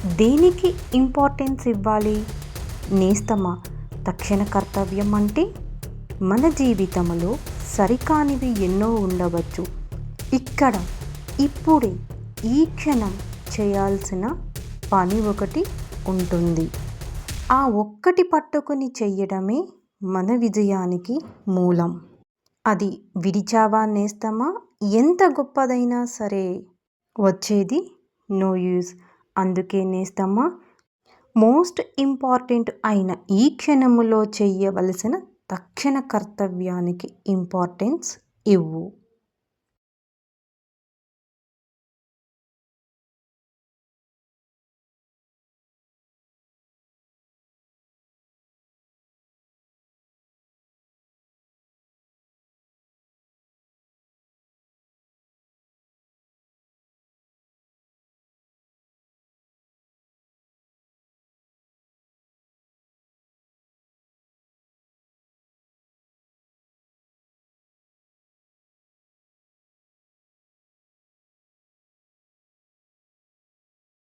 దేనికి ఇంపార్టెన్స్ ఇవ్వాలి? నేస్తమా తక్షణ కర్తవ్యం అంటే మన జీవితంలో సరికానివి ఎన్నో ఉండవచ్చు. ఇక్కడ ఇప్పుడే ఈ క్షణం చేయాల్సిన పని ఒకటి ఉంటుంది. ఆ ఒక్కటి పట్టుకొని చెయ్యడమే మన విజయానికి మూలం. అది విడిచావా నేస్తమా, ఎంత గొప్పదైనా సరే వచ్చేది నో యూజ్. అందుకే నేస్తమా, మోస్ట్ ఇంపార్టెంట్ అయిన ఈ క్షణములో చెయ్యవలసిన తక్షణ కర్తవ్యానికి ఇంపార్టెన్స్ ఇవ్వు.